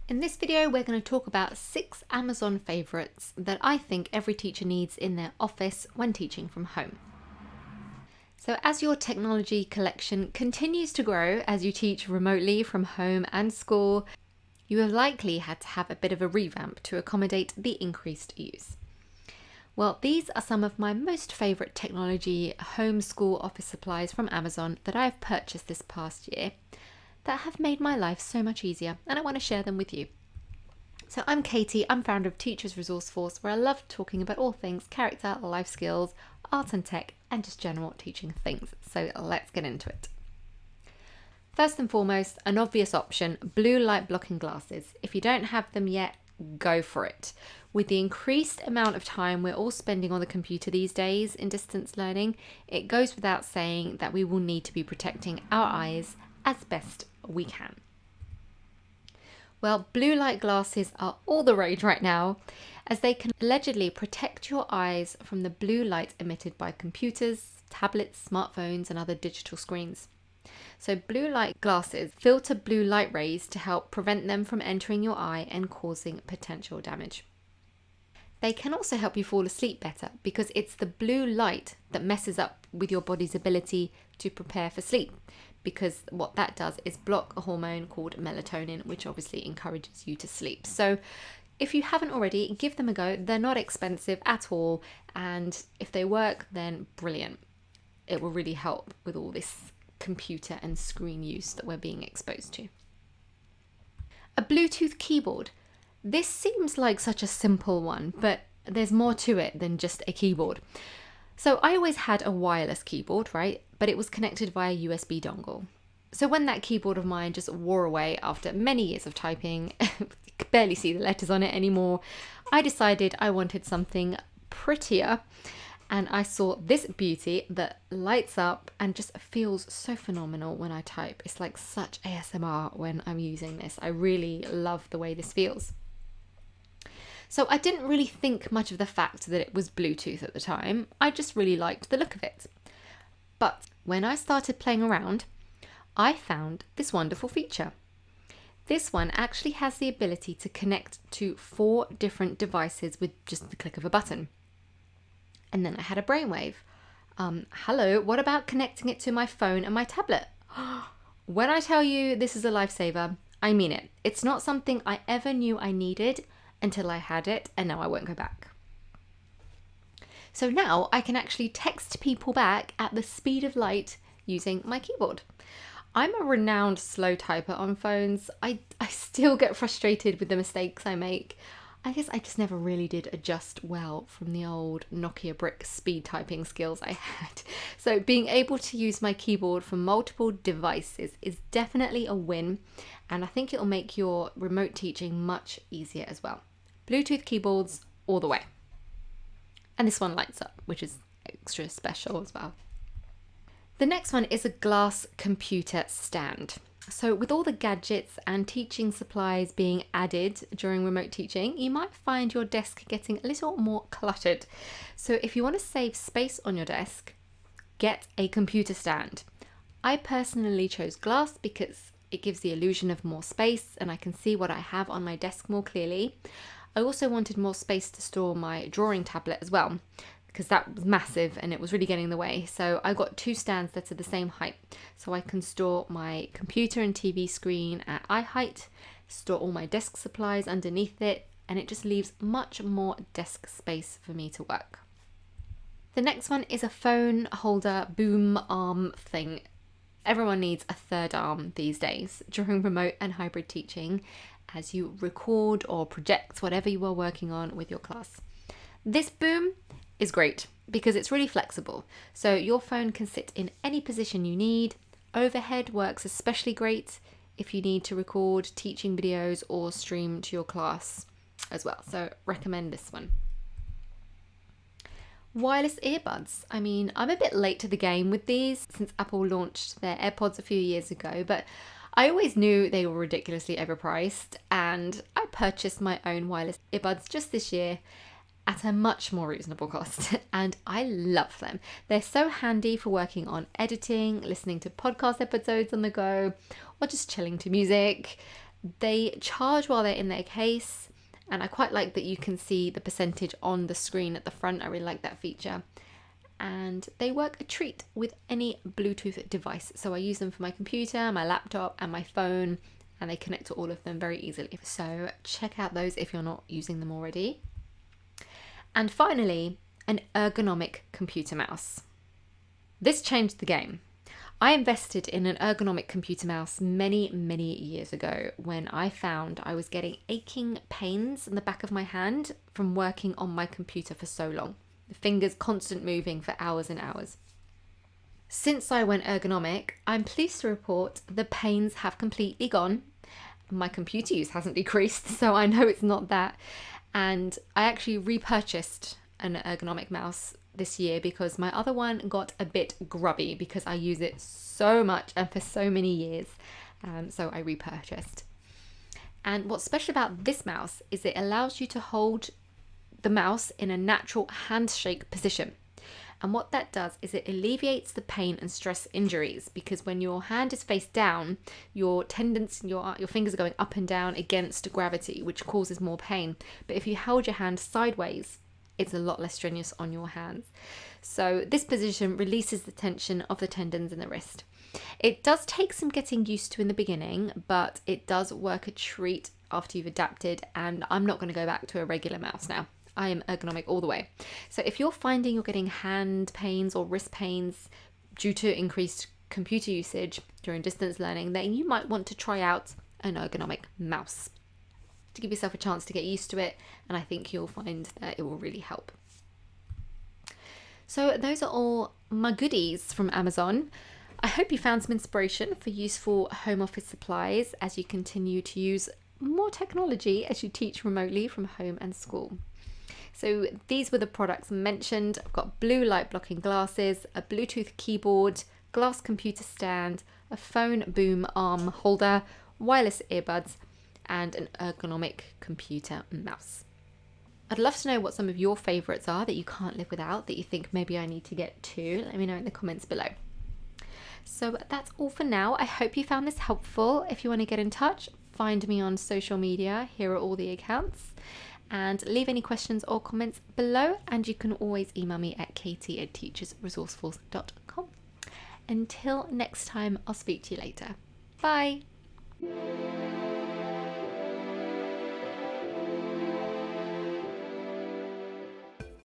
In this video, we're going to talk about 6 Amazon favorites that I think every teacher needs in their office when teaching from home. So as your technology collection continues to grow as you teach remotely from home and school, you have likely had to have a bit of a revamp to accommodate the increased use. Well, these are some of my most favourite technology homeschool office supplies from Amazon that I've purchased this past year that have made my life so much easier, and I want to share them with you. So I'm Katie, I'm founder of Teachers Resource Force, where I love talking about all things character, life skills, art and tech, and just general teaching things. So let's get into it. First and foremost, an obvious option, blue light blocking glasses. If you don't have them yet, go for it. With the increased amount of time we're all spending on the computer these days in distance learning, it goes without saying that we will need to be protecting our eyes as best we can. Well, blue light glasses are all the rage right now, as they can allegedly protect your eyes from the blue light emitted by computers, tablets, smartphones, and other digital screens. So blue light glasses filter blue light rays to help prevent them from entering your eye and causing potential damage. They can also help you fall asleep better because it's the blue light that messes up with your body's ability to prepare for sleep, because what that does is block a hormone called melatonin, which obviously encourages you to sleep. So if you haven't already, give them a go. They're not expensive at all, and if they work, then brilliant. It will really help with all this computer and screen use that we're being exposed to. A Bluetooth keyboard. This seems like such a simple one, but there's more to it than just a keyboard. So I always had a wireless keyboard, right? But it was connected via USB dongle. So when that keyboard of mine just wore away after many years of typing, you could barely see the letters on it anymore, I decided I wanted something prettier. And I saw this beauty that lights up and just feels so phenomenal when I type. It's like such ASMR when I'm using this. I really love the way this feels. So I didn't really think much of the fact that it was Bluetooth at the time. I just really liked the look of it. But when I started playing around, I found this wonderful feature. This one actually has the ability to connect to 4 different devices with just the click of a button. And then I had a brainwave. Hello, what about connecting it to my phone and my tablet? When I tell you this is a lifesaver, I mean it. It's not something I ever knew I needed until I had it, and now I won't go back. So now I can actually text people back at the speed of light using my keyboard. I'm a renowned slow typer on phones. I still get frustrated with the mistakes I make. I guess I just never really did adjust well from the old Nokia brick speed typing skills I had. So being able to use my keyboard for multiple devices is definitely a win, and I think it'll make your remote teaching much easier as well. Bluetooth keyboards all the way. And this one lights up, which is extra special as well. The next one is a glass computer stand. So with all the gadgets and teaching supplies being added during remote teaching, you might find your desk getting a little more cluttered. So if you want to save space on your desk, get a computer stand. I personally chose glass because it gives the illusion of more space and I can see what I have on my desk more clearly. I also wanted more space to store my drawing tablet as well, because that was massive and it was really getting in the way. So I got 2 stands that are the same height. So I can store my computer and TV screen at eye height, store all my desk supplies underneath it, and it just leaves much more desk space for me to work. The next one is a phone holder boom arm thing. Everyone needs a third arm these days during remote and hybrid teaching as you record or project whatever you are working on with your class. This boom is great because it's really flexible. So your phone can sit in any position you need. Overhead works especially great if you need to record teaching videos or stream to your class as well. So recommend this one. Wireless earbuds. I mean, I'm a bit late to the game with these since Apple launched their AirPods a few years ago, but I always knew they were ridiculously overpriced, and I purchased my own wireless earbuds just this year at a much more reasonable cost, and I love them. They're so handy for working on editing, listening to podcast episodes on the go, or just chilling to music. They charge while they're in their case, and I quite like that you can see the percentage on the screen at the front. I really like that feature. And they work a treat with any Bluetooth device. So I use them for my computer, my laptop, and my phone, and they connect to all of them very easily. So check out those if you're not using them already. And finally, an ergonomic computer mouse. This changed the game. I invested in an ergonomic computer mouse many years ago when I found I was getting aching pains in the back of my hand from working on my computer for so long. The fingers constant moving for hours and hours. Since I went ergonomic, I'm pleased to report the pains have completely gone. My computer use hasn't decreased, so I know it's not that. And I actually repurchased an ergonomic mouse this year because my other one got a bit grubby because I use it so much and for so many years. So I repurchased. And what's special about this mouse is it allows you to hold the mouse in a natural handshake position. And what that does is it alleviates the pain and stress injuries, because when your hand is face down, your tendons, your fingers are going up and down against gravity, which causes more pain. But if you hold your hand sideways, it's a lot less strenuous on your hands. So this position releases the tension of the tendons in the wrist. It does take some getting used to in the beginning, but it does work a treat after you've adapted, and I'm not going to go back to a regular mouse now. I am ergonomic all the way. So if you're finding you're getting hand pains or wrist pains due to increased computer usage during distance learning, then you might want to try out an ergonomic mouse to give yourself a chance to get used to it, and I think you'll find that it will really help. So those are all my goodies from Amazon. I hope you found some inspiration for useful home office supplies as you continue to use more technology as you teach remotely from home and school. So these were the products mentioned. I've got blue light blocking glasses, a Bluetooth keyboard, glass computer stand, a phone boom arm holder, wireless earbuds, and an ergonomic computer mouse. I'd love to know what some of your favourites are that you can't live without, that you think maybe I need to get to. Let me know in the comments below. So that's all for now. I hope you found this helpful. If you want to get in touch, find me on social media. Here are all the accounts. And leave any questions or comments below, and you can always email me at katie@teachersresourcefuls.com. Until next time, I'll speak to you later. Bye.